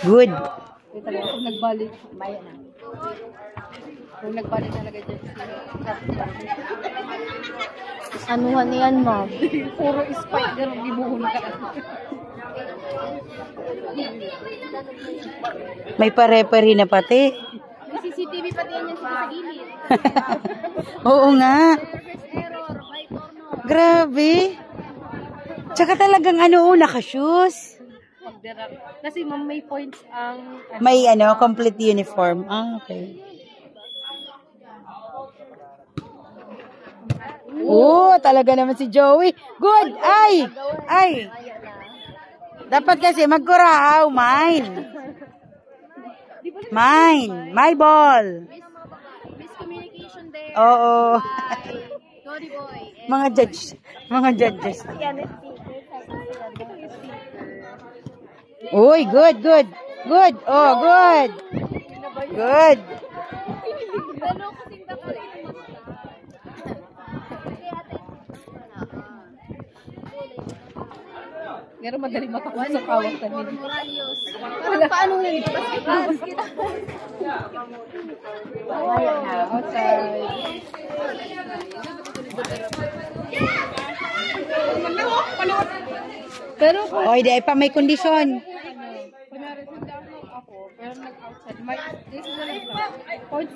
Good. Kung nagbalik, maya na. Kung nagbalik talaga dyan. Anuhan yan, ma'am? Puro spider ang gibuhon ka. May pare-pare na pati. May CCTV pati yan sa gilid. Oo nga. First error, right or no? Grabe. Tsaka talagang naka-shoes. Kasi ma'am, may points ang... May complete uniform. Ah, okay. Talaga naman si Joey. Good! Ay! Dapat kasi magkurahaw. Mine. My ball. Miscommunication there. Oo. Tony boy. Mga judges. Uy, good. Oh, good. Good. Pero madali makakuha sa kawat namin. Parang paano na dito? Basket. Outside. Pero kung Oy, di pa may kondisyon. kunyari sundang ako, pero nag-outside, may this is a point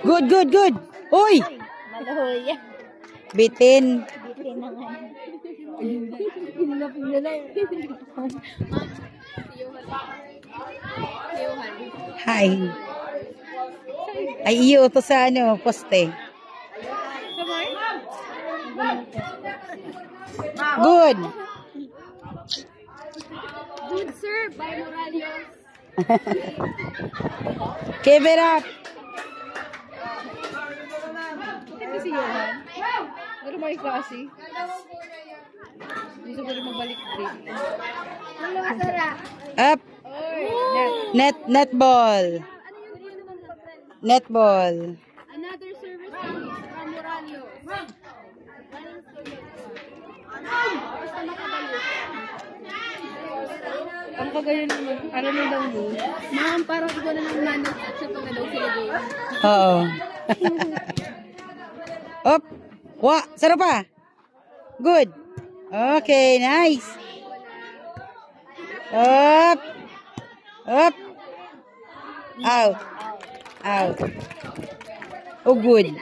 Good. Uy! Malahoy. Bitin. Bitin na nga. Hi. Ay, iyo to sa poste. Good. Good serve by Moralios. Keep it up. Ito si Johan. Pero may klase. Hindi siguro magbalik din. Up. Netball. Another service from Moralios. Ang kagaya naman, ano na daw mo? Ma'am, parang ikaw na ng manok sa pagkadaw sila game. Oo. Up. Sarap pa. Good. Okay, nice. Up. Out. Oh, good.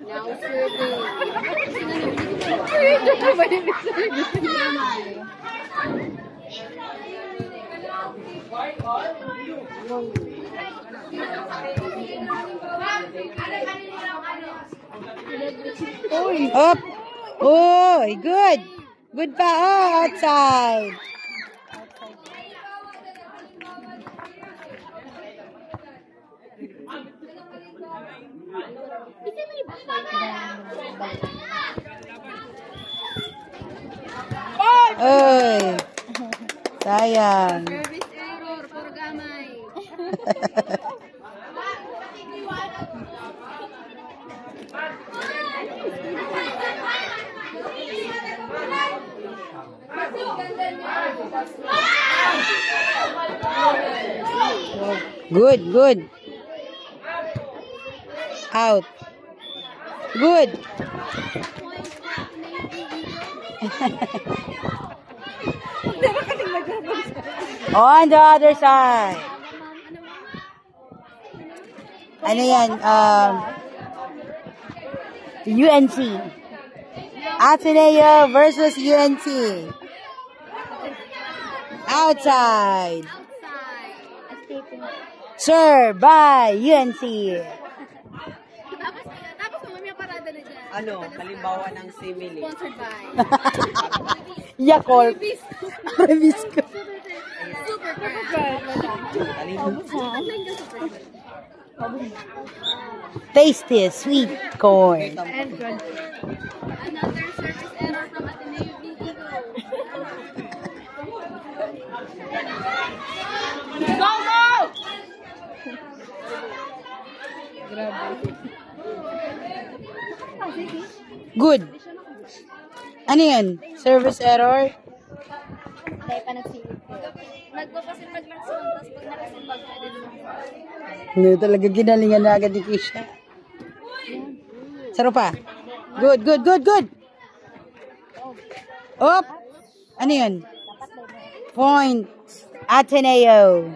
Now serving. Up. Oy, good. Good pa. Oh, outside. Oy. Sayang. Service error, puro gamay. Good. Out. Good. On the other side. Ano yan? UNC. Ateneo versus UNC. Outside. Served by UNC. Tapos mamaya parada na dyan. Halimbawa ng simile. Sponsored by. Yakult. Revisco. Super. Tasty sweet corn. And crunchy. Another service error from Ateneo Vigo. Grabe. Good. Ano yun? Service error? Tayo pa nagsilip ko. Nagpapasimbag lang sa tapos pag nakasimbag, pwede din ako. Ano talaga ginalingan na agad ni Keisha. Saro pa. Good, good, good, good. Up. Ano yun? Point. Ateneo.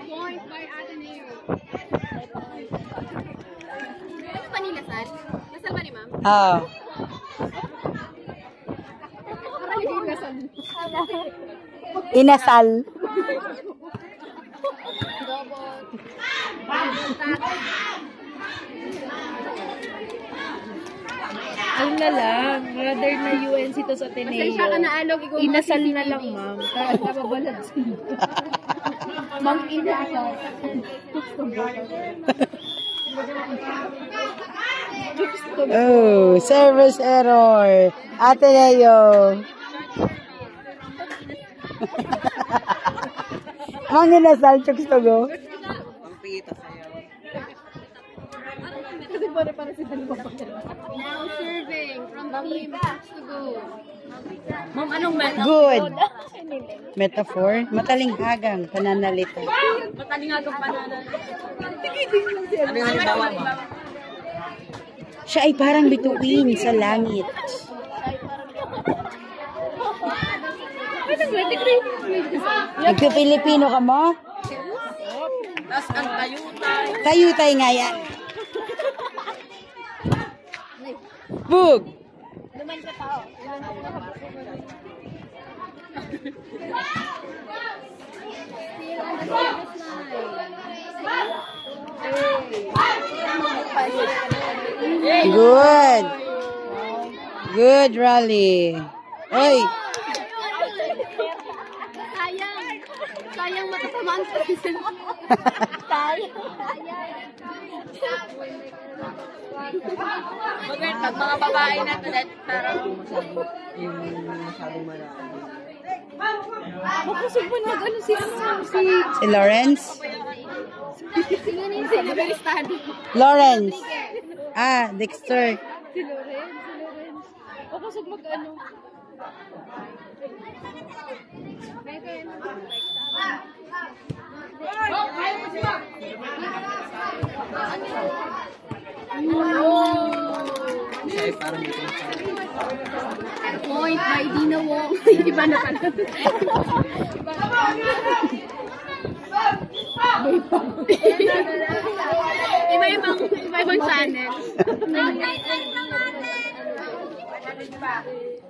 Point by Ateneo. Ano pa nilasal? Nasal ba ni ma'am? Oh. Inasal. Ayun na lang. Rather na UNC to sa Ateneo. Pasensya ka na alog. Ikaw Inasal na lang, ma'am. Kahit nababalad sila. Ma'am, inasal. Oh, service error. Ateneo. Mang inasal, chooks to go. Now serving from team to go. Ma'am, anong meta? Good. Metaphor? Matalinghagang pananalita. Matalingagang panana. Siya ay parang bituin sa langit. Nagpipilipino ka mo? Tapos ang tayutay. Tayutay nga yan. Bug! Luman ka tao. Still on the service line. Good. Good, Raleigh. Oy, Sayang. Sayang matatamaan sa season. Sayang. Bakit? Pag mga babae na to, parang makusog pa nag-ano si si Lawrence? Sino na yung very study? Lawrence. Ah, Dexter. Si Lorenz. Makusog mag-ano. Point by Dina Wong. Iba na pala. Iba-ibang channel.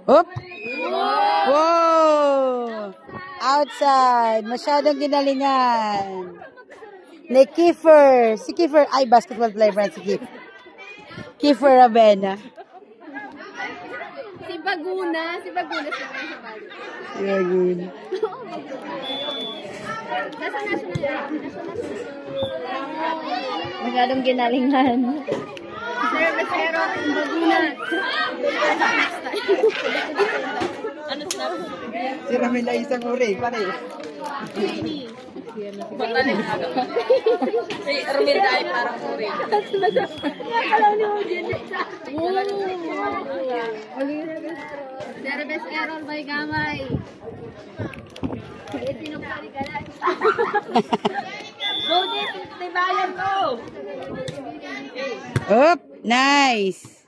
Oop! Wow! Outside. Masyadong ginalingan. Ni Kiefer. Si Kiefer. Ay, basketball player friend si Kiefer. Kiefer Ravena. Si Baguna. Si Baguna. Yun. Nasa national yan. Masyadong ginalingan. Service error. Baguna. Ano sinabi? Si Ramila isang uri. Pare. Matalingagang. Si Ermilda ay parang uri. Service error by Gamay. Tinupali ka na. Go din! Tibayan ko! Oop! Nice!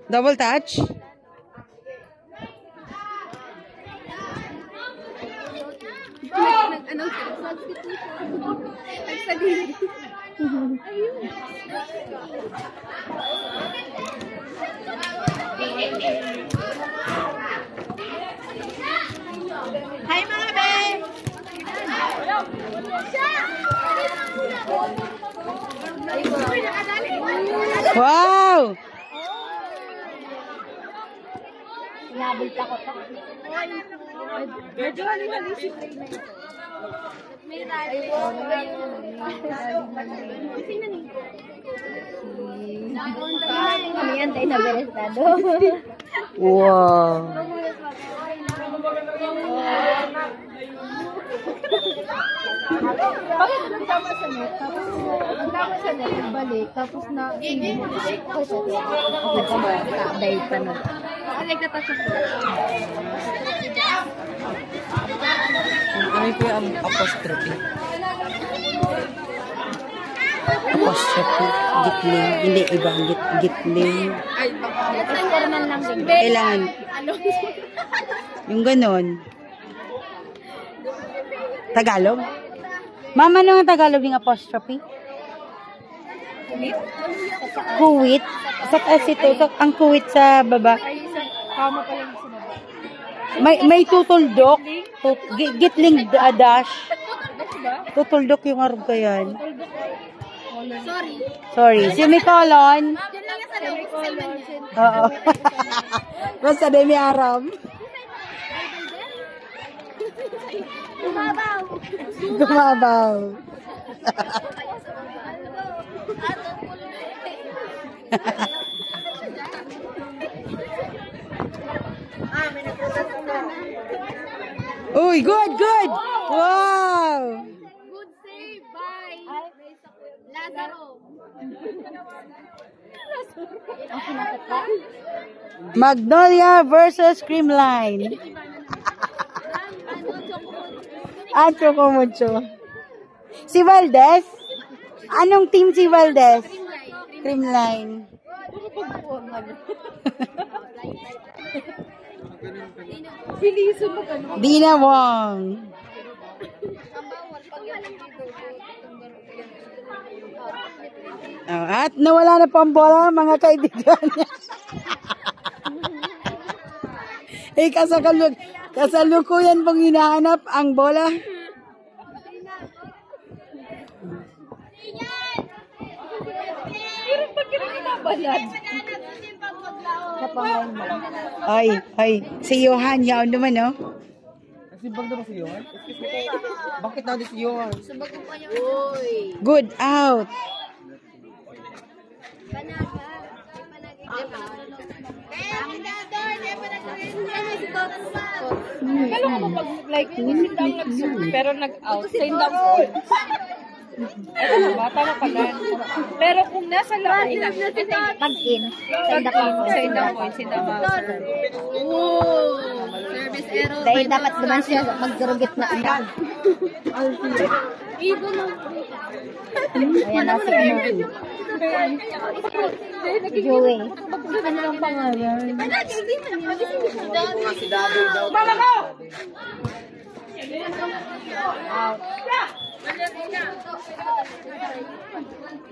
Double touch? Nag-announce ka. Substitution. Nagsalili. Hi mga be! Wow! Nabulta ko to. Medyo hali-hali si Play na ito. May radio. Kami yan tayo na berestado. Wow. Bakit nagtama sa net? Tapos, nagtama sa net, balik, tapos na, hindi mo ako sa net. Dahil pa na. Like na tayo sa Ano po yung apostrophe? Apostrophe. Gitling. Hindi, iba. Gitling. Kailangan. Yung ganon. Tagalog? Mama, ano ang Tagalog yung apostrophe? Kuwit? Sa ito, ang kuwit sa baba. Kama pa lang sa baba. May tutuldok. Gitling dash. Tutuldok yung arog ko yan. Sorry. Semicolon. Diyan lang sa loob. Selman yan. Oo. Basta demi Arab. Tumabaw. Gumabaw. Uy, good. Wow. Good save by Lazaro. Magnolia versus Creamline. Choco mucho. Si Valdez? Anong team si Valdez? Creamline. Bilisan mo ka. Dina Wong. Oh, at nawala na po ang bola, mga kaibigan. Kasalukuyan pong hinahanap ang bola. Pero pag kinabalad. Ay, si Johan, yaon naman, no? Simbag na ba si Johan? Bakit na si Johan? Good out. Kala ko pag like, sindang nag-shoot, pero nag-out, sindang points. Ito na ba? Tama pala. Pero kung nasa loob, Pag-in. sindang points, sindang out. Service error. Dahil dapat naman siya magdurugit na ilang. Ayan na si ano. Joey. Ano lang pangalan?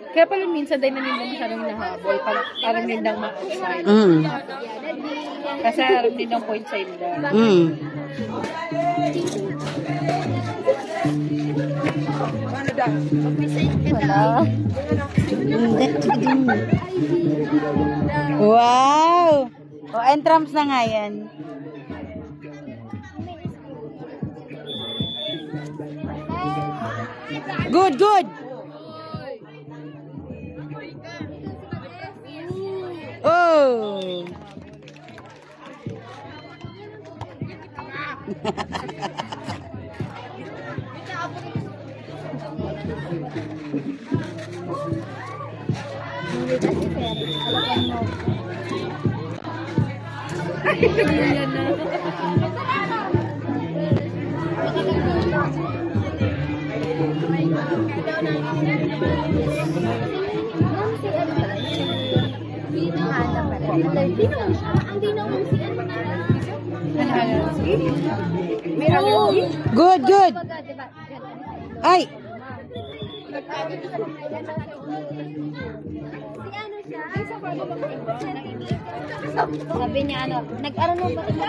Kaya pala minsan dahil nanindang masyadong nahabol, parang nindang ma-outside. Kasi parang nindang point side na. Wala. Wow! O, entrance na nga yan. Good. Oh! Good. Ay! Sabi niya ano, nag-aral mo ba ito?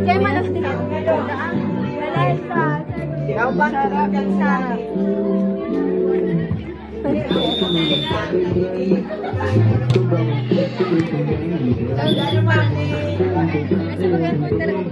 Kaya malas din ako. Lalay pa. Kasi mag-airport talaga.